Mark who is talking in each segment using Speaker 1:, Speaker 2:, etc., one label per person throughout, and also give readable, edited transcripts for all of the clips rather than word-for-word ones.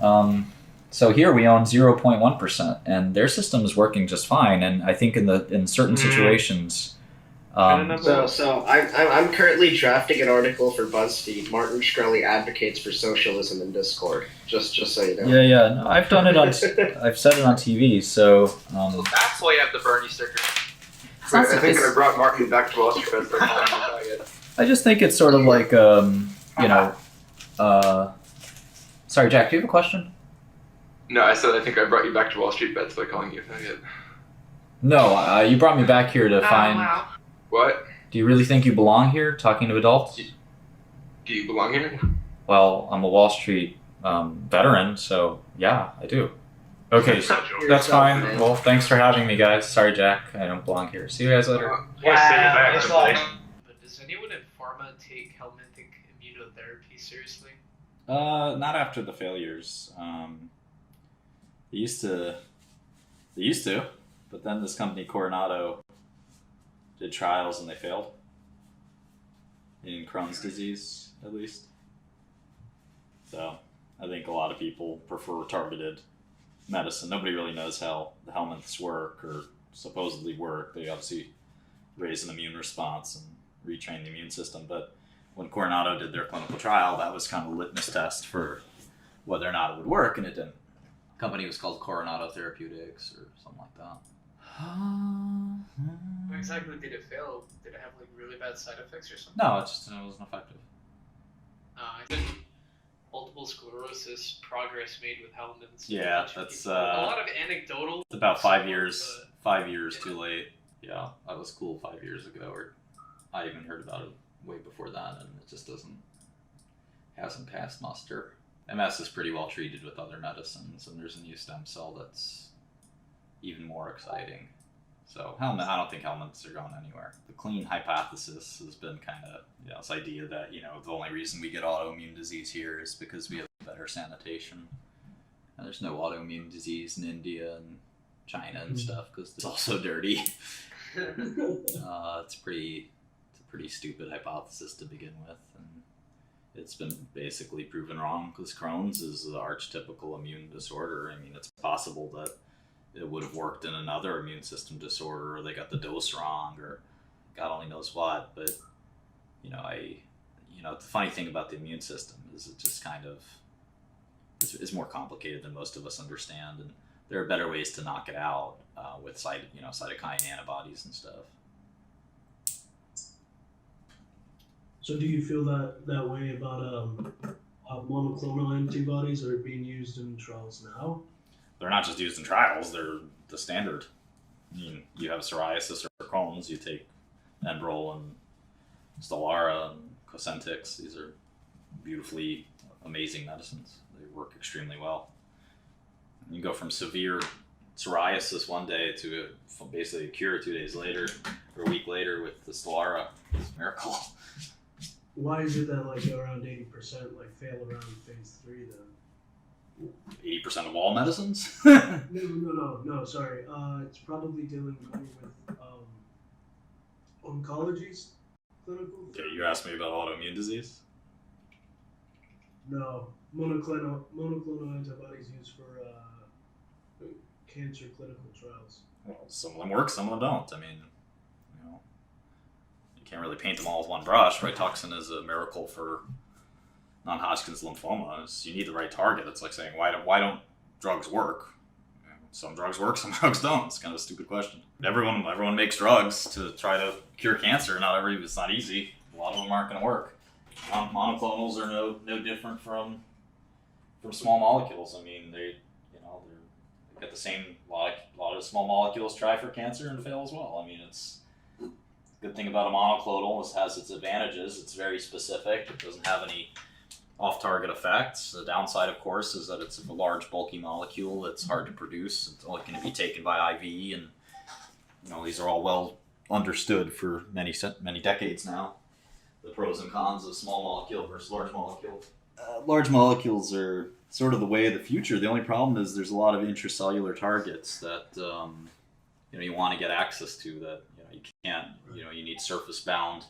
Speaker 1: companies. So here we own 0.1%, and their system is working just fine. And I think in certain situations,
Speaker 2: So I'm currently drafting an article for BuzzFeed. Martin Shkreli advocates for socialism in Discord. Just so you know.
Speaker 1: yeah. No, I've done it on. I've said it on TV. So
Speaker 3: That's why you have the Bernie sticker.
Speaker 1: not-
Speaker 3: I think
Speaker 1: it's-
Speaker 3: I brought Martin back to Wall Street. That's the calling him about it.
Speaker 1: I just think it's sort of like sorry, Jack. Do you have a question?
Speaker 3: No, I said I think I brought you back to Wall Street bets by calling you a faggot.
Speaker 1: No, you brought me back here to find.
Speaker 4: Wow.
Speaker 3: What?
Speaker 1: Do you really think you belong here, talking to adults?
Speaker 3: Do you belong here?
Speaker 1: Well, I'm a Wall Street veteran, so yeah, I do. Okay, so that's fine. Well, thanks for having me, guys. Sorry, Jack, I don't belong here. See you guys later.
Speaker 5: Thanks a lot.
Speaker 6: But does anyone in pharma take Helminthic immunotherapy seriously?
Speaker 1: Not after the failures. They used to, but then this company Coronado did trials and they failed. In Crohn's disease, at least. So, I think a lot of people prefer targeted medicine. Nobody really knows how the Helminths work or supposedly work. They obviously raise an immune response and retrain the immune system. But when Coronado did their clinical trial, that was kind of a litmus test for whether or not it would work, and it didn't. The company was called Coronado Therapeutics or something like that.
Speaker 4: What exactly did it fail? Did it have like really bad side effects or something?
Speaker 1: No, it wasn't effective.
Speaker 4: I think multiple sclerosis progress made with Helminthic.
Speaker 1: Yeah, that's
Speaker 4: a lot of anecdotal.
Speaker 1: It's about 5 years.
Speaker 4: But
Speaker 1: 5 years too late. Yeah, that was cool 5 years ago. Or I even heard about it way before that, and it just hasn't passed muster. MS is pretty well treated with other medicines, and there's a new stem cell that's even more exciting. So I don't think Helminths are going anywhere. The clean hypothesis has been kind of, this idea that, the only reason we get autoimmune disease here is because we have better sanitation. And there's no autoimmune disease in India and China and stuff because it's all so dirty. It's a pretty stupid hypothesis to begin with, and it's been basically proven wrong because Crohn's is the archetypical immune disorder. I mean, it's possible that it would have worked in another immune system disorder, or they got the dose wrong, or God only knows what. But the funny thing about the immune system is it just kind of is more complicated than most of us understand, and there are better ways to knock it out with cytokine antibodies and stuff.
Speaker 7: So do you feel that way about monoclonal antibodies are being used in trials now?
Speaker 1: They're not just used in trials, they're the standard. I mean, you have psoriasis or Crohn's, you take Enbrel and Stelara and Cosentyx. These are beautifully amazing medicines. They work extremely well. You go from severe psoriasis one day to basically a cure 2 days later or a week later with the Stelara. It's a miracle.
Speaker 7: Why is it that around 80% fail around phase 3 then?
Speaker 1: 80% of all medicines?
Speaker 7: No, sorry. It's probably dealing more with oncology's clinical.
Speaker 1: Okay, you asked me about autoimmune disease?
Speaker 7: No, monoclonal antibodies used for cancer clinical trials.
Speaker 1: Well, some of them work, some of them don't. I mean, you can't really paint them all with one brush. Rituxan is a miracle for non-Hodgkin's lymphoma. You need the right target. It's like saying, why don't drugs work? Some drugs work, some drugs don't. It's kind of a stupid question. Everyone makes drugs to try to cure cancer. It's not easy. A lot of them aren't going to work. Monoclonals are no different from small molecules. I mean, they get the same lot of small molecules try for cancer and fail as well. I mean, it's a good thing about a monoclonal is it has its advantages. It's very specific. It doesn't have any off-target effects. The downside, of course, is that it's a large, bulky molecule. It's hard to produce. It's only going to be taken by IV, and these are all well understood for many decades now. The pros and cons of small molecule versus large molecule. Large molecules are sort of the way of the future. The only problem is there's a lot of intracellular targets that you want to get access to that you can't. You need surface-bound,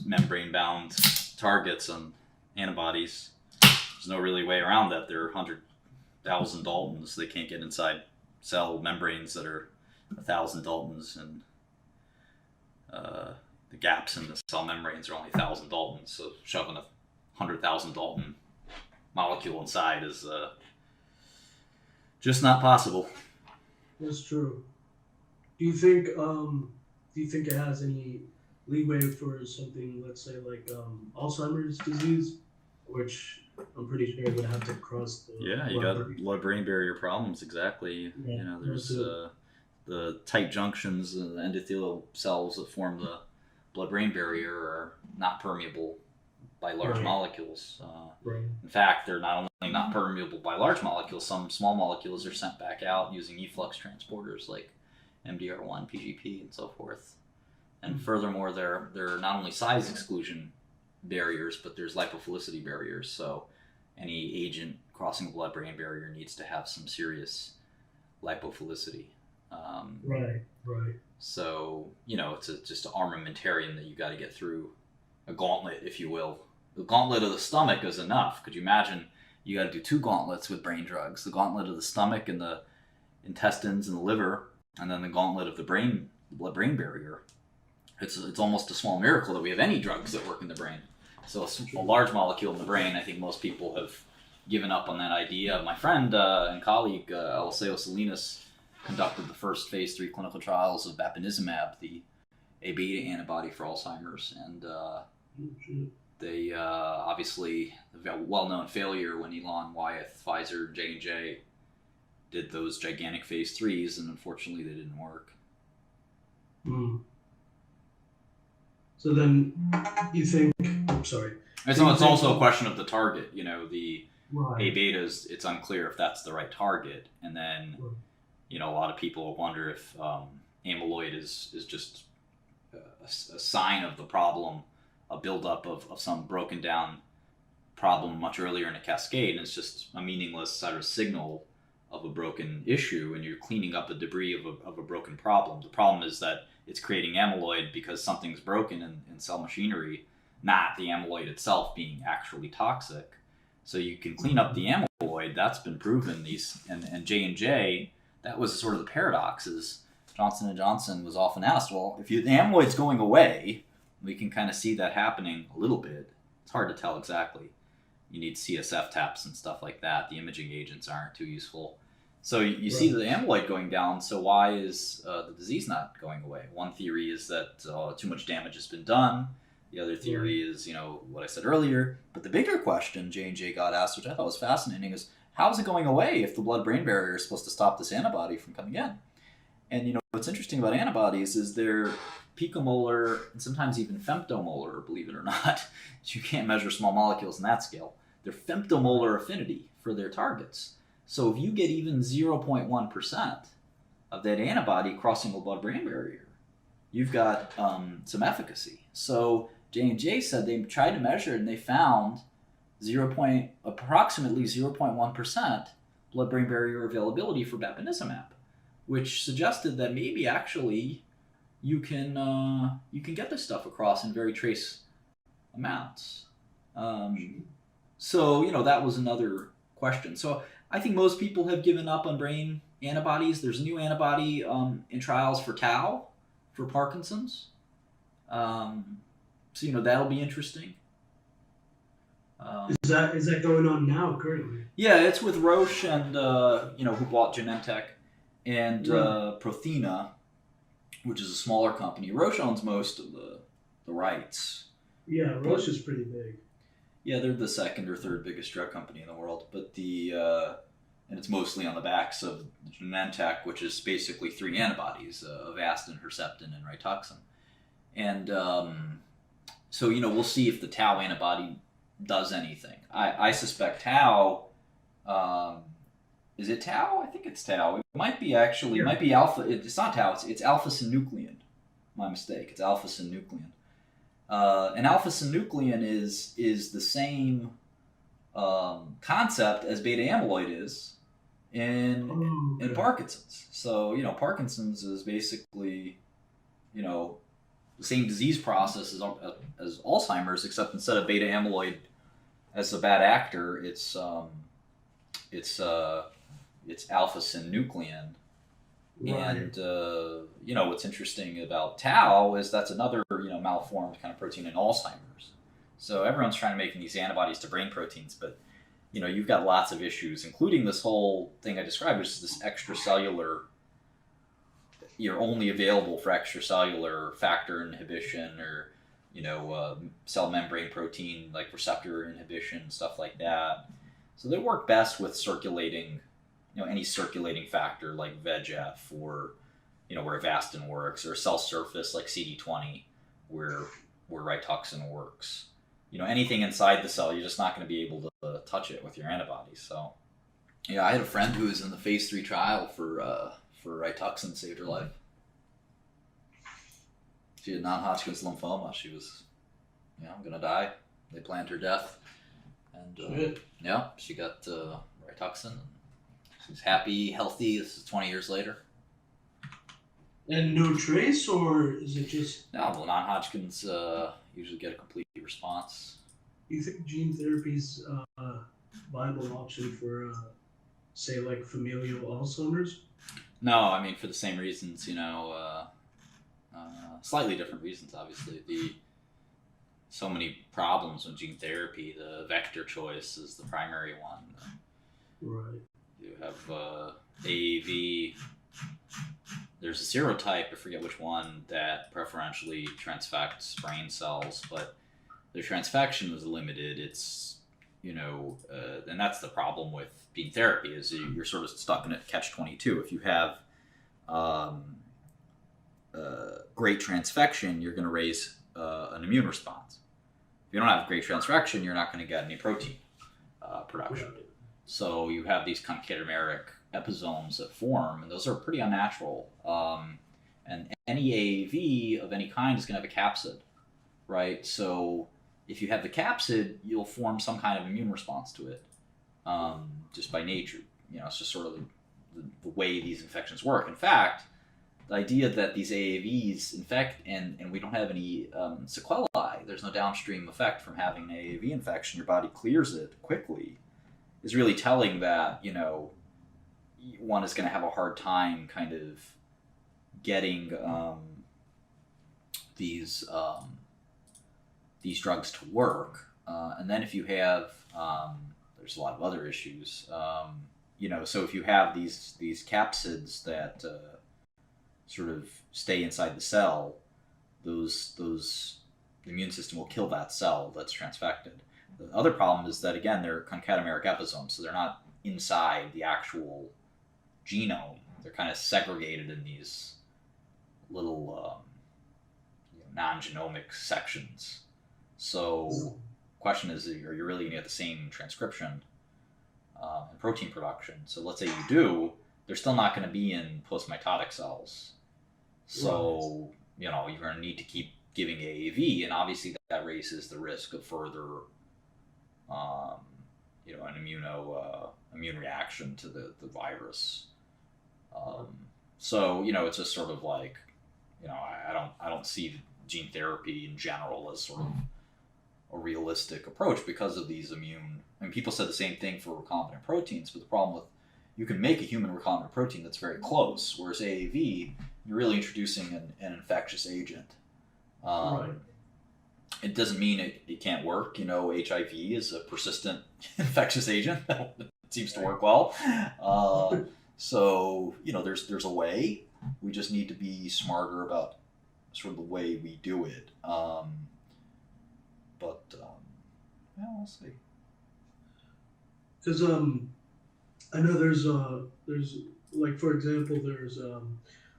Speaker 1: membrane-bound targets and antibodies. There's no really way around that. There are 100,000 Daltons. They can't get inside cell membranes that are 1,000 Daltons, and the gaps in the cell membranes are only 1,000 Daltons. So shoving a 100,000 Dalton molecule inside is just not possible.
Speaker 7: That's true. Do you think it has any leeway for something, let's say Alzheimer's disease, which I'm pretty sure would have to cross the
Speaker 1: you got blood-brain barrier problems, exactly.
Speaker 7: Yeah,
Speaker 1: There's the tight junctions and the endothelial cells that form the blood-brain barrier are not permeable by large molecules. In fact, they're not only not permeable by large molecules, some small molecules are sent back out using efflux transporters like MDR1, PGP, and so forth. And furthermore, they're not only size exclusion barriers, but there's lipophilicity barriers. So any agent crossing the blood-brain barrier needs to have some serious lipophilicity.
Speaker 7: Right.
Speaker 1: So, it's just an armamentarium that you got to get through, a gauntlet, if you will. The gauntlet of the stomach is enough. Could you imagine you got to do 2 gauntlets with brain drugs? The gauntlet of the stomach and the intestines and the liver, and then the gauntlet of the brain, the blood-brain barrier. It's almost a small miracle that we have any drugs that work in the brain. So a large molecule in the brain, I think most people have given up on that idea. My friend and colleague, 𝗕𝗂𝗢𝗢𝗓 conducted the first phase 3 clinical trials of 𝗙𝗡𝗡𝗡𝗏, the A-beta antibody for Alzheimer's. And they obviously, a well-known failure when Elon, Wyeth, Pfizer, J&J did those gigantic phase 3s, and unfortunately they didn't work.
Speaker 7: So then you think, sorry.
Speaker 1: It's also a question of the target. The
Speaker 7: Right.
Speaker 1: A-betas, it's unclear if that's the right target. And then, a lot of people wonder if amyloid is just a sign of the problem, a buildup of some broken down problem much earlier in a cascade, and it's just a meaningless sort of signal of a broken issue, and you're cleaning up the debris of a broken problem. The problem is that it's creating amyloid because something's broken in cell machinery, not the amyloid itself being actually toxic. So you can clean up the amyloid, that's been proven. And J&J, that was sort of the paradox, is Johnson & Johnson was often asked, well, if the amyloid's going away, we can kind of see that happening a little bit. It's hard to tell exactly. You need CSF taps and stuff like that. The imaging agents aren't too useful. So you see the amyloid going down, so why is the disease not going away? One theory is that too much damage has been done. The other theory is, what I said earlier. But the bigger question J&J got asked, which I thought was fascinating, is how is it going away if the blood-brain barrier is supposed to stop this antibody from coming in? And what's interesting about antibodies is they're picomolar and sometimes even femtomolar, believe it or not. You can't measure small molecules in that scale. They're femtomolar affinity for their targets. So if you get even 0.1% of that antibody crossing the blood-brain barrier, you've got some efficacy. So J&J said they tried to measure it and they found approximately 0.1% blood-brain barrier availability for 𝗙𝗡𝗡𝗏, which suggested that maybe actually you can get this stuff across in very trace amounts. So that was another question. So I think most people have given up on brain antibodies. There's a new antibody in trials for tau, for Parkinson's. So that'll be interesting.
Speaker 7: Is that going on now currently?
Speaker 1: Yeah, it's with Roche and who bought Genentech, and Prothena, which is a smaller company. Roche owns most of the rights.
Speaker 7: Yeah, Roche is pretty big.
Speaker 1: Yeah, they're the second or third biggest drug company in the world, but and it's mostly on the backs of Genentech, which is basically 3 antibodies, Avastin, Herceptin, and Rituxan. And so we'll see if the tau antibody does anything. I suspect tau. Is it tau? I think it's tau. It might be actually. It might be alpha. It's not tau. It's alpha-synuclein. My mistake. It's alpha-synuclein. And alpha-synuclein is the same concept as beta amyloid is in Parkinson's. So Parkinson's is basically the same disease process as Alzheimer's, except instead of beta amyloid as a bad actor, it's alpha-synuclein. Right. And what's interesting about tau is that's another malformed kind of protein in Alzheimer's. So everyone's trying to make these antibodies to brain proteins, but you've got lots of issues, including this whole thing I described, which is this extracellular. You're only available for extracellular factor inhibition or cell membrane protein like receptor inhibition, stuff like that. So they work best with circulating. Any circulating factor like VEGF or, where Avastin works, or cell surface like CD20 where Rituxan works. Anything inside the cell, you're just not going to be able to touch it with your antibodies. So, yeah, I had a friend who was in the phase 3 trial for Rituxan, saved her life. She had non-Hodgkin's lymphoma. She was, going to die. they planned her death, and yeah, she got Rituxan. She's happy, healthy. This is 20 years later.
Speaker 7: And no trace, or is it just?
Speaker 1: No, well, non-Hodgkin's usually get a complete response.
Speaker 7: Do you think gene therapy's a viable option for, say, like familial Alzheimer's?
Speaker 1: No, I mean for the same reasons, slightly different reasons. Obviously, so many problems with gene therapy. The vector choice is the primary one.
Speaker 7: Right.
Speaker 1: You have AAV. There's a serotype, I forget which one, that preferentially transfects brain cells, but the transfection is limited. It's, and that's the problem with gene therapy, is you're sort of stuck in a catch-22. If you have great transfection, you're going to raise an immune response. If you don't have great transfection, you're not going to get any protein production.
Speaker 7: Right.
Speaker 1: So you have these cadaveric episomes that form, and those are pretty unnatural. And any AAV of any kind is going to have a capsid, right? So if you have the capsid, you'll form some kind of immune response to it, just by nature. It's just sort of the way these infections work. In fact, the idea that these AAVs infect and we don't have any sequelae, there's no downstream effect from having an AAV infection, your body clears it quickly, is really telling that, one is going to have a hard time kind of getting these drugs to work. And then if you have, there's a lot of other issues, so if you have these capsids that sort of stay inside the cell, the immune system will kill that cell that's transfected. The other problem is that, again, they're cadaveric episomes, so they're not inside the actual genome. They're kind of segregated in these little non-genomic sections. So question is, are you really going to get the same transcription and protein production? So let's say you do, they're still not going to be in post-mitotic cells. So, you're going to need to keep giving AAV, and obviously that raises the risk of further an immune reaction to the virus. So it's just sort of like, I don't see gene therapy in general as sort of a realistic approach because of these immune. I mean, people said the same thing for recombinant proteins, but the problem with, you can make a human recombinant protein that's very close, whereas AAV, you're really introducing an infectious agent.
Speaker 7: Right.
Speaker 1: It doesn't mean it can't work. HIV is a persistent infectious agent that seems to work well. So, there's a way. We just need to be smarter about sort of the way we do it. We'll see.
Speaker 7: Because I know there's like, for example, there's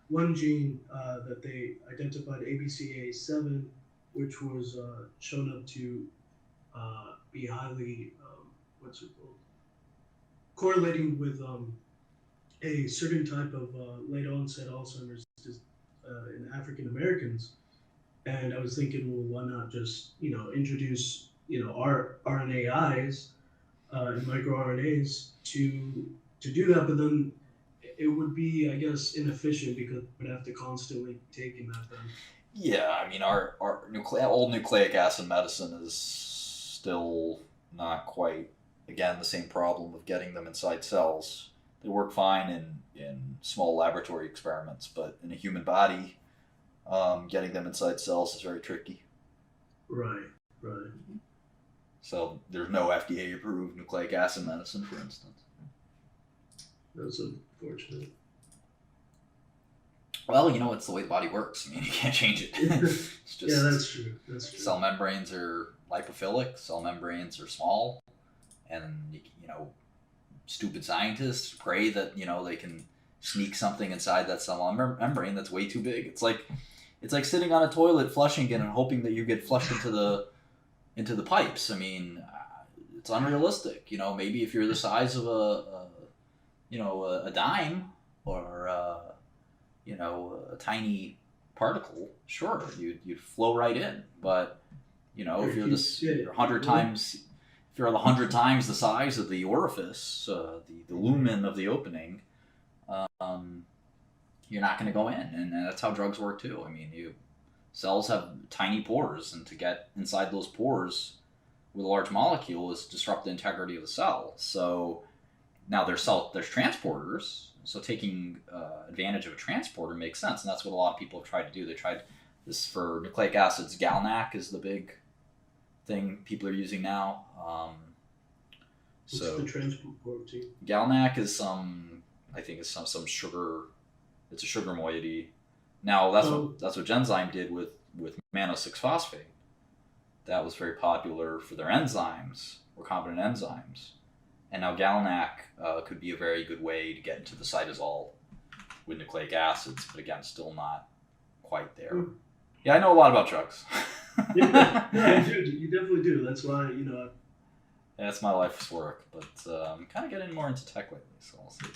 Speaker 7: one gene that they identified, ABCA7, which was shown up to be highly correlating with a certain type of late onset Alzheimer's in African Americans. And I was thinking, well, why not just introduce our RNAis and microRNAs to do that? But then it would be, I guess, inefficient because we'd have to constantly be taking that then.
Speaker 1: Yeah, I mean, our old nucleic acid medicine is still not quite, again, the same problem of getting them inside cells. They work fine in small laboratory experiments, but in a human body, getting them inside cells is very tricky.
Speaker 7: Right.
Speaker 1: So there's no FDA-approved nucleic acid medicine, for instance.
Speaker 7: That's unfortunate.
Speaker 1: Well, it's the way the body works. I mean, you can't change it. It's just,
Speaker 7: yeah, that's true.
Speaker 1: Cell membranes are lipophilic. Cell membranes are small, and stupid scientists pray that they can sneak something inside that cell membrane that's way too big. It's like sitting on a toilet flushing it and hoping that you get flushed into the pipes. I mean, it's unrealistic. Maybe if you're the size of a dime or a tiny particle, sure, you'd flow right in. But You know, if you're
Speaker 7: Yeah.
Speaker 1: you're 100 times, if you're 100 times the size of the orifice, the lumen of the opening, you're not going to go in, and that's how drugs work too. I mean, cells have tiny pores, and to get inside those pores with a large molecule is disrupt the integrity of the cell. So now there's transporters. So taking advantage of a transporter makes sense, and that's what a lot of people have tried to do. They tried this for nucleic acids. 𝗟𝗓 is the big thing people are using now.
Speaker 7: What's the transport protein?
Speaker 1: 𝗟𝗓 is some sugar. It's a sugar moiety. Now that's what Genzyme did with mannose-6-phosphate. That was very popular for their enzymes, recombinant enzymes. And now 𝗟𝗓 could be a very good way to get into the cytosol with nucleic acids, but again, still not quite there. Yeah, I know a lot about drugs.
Speaker 7: Yeah, you definitely do. That's why,
Speaker 1: That's my life's work, but I'm kind of getting more into tech lately, so we'll see.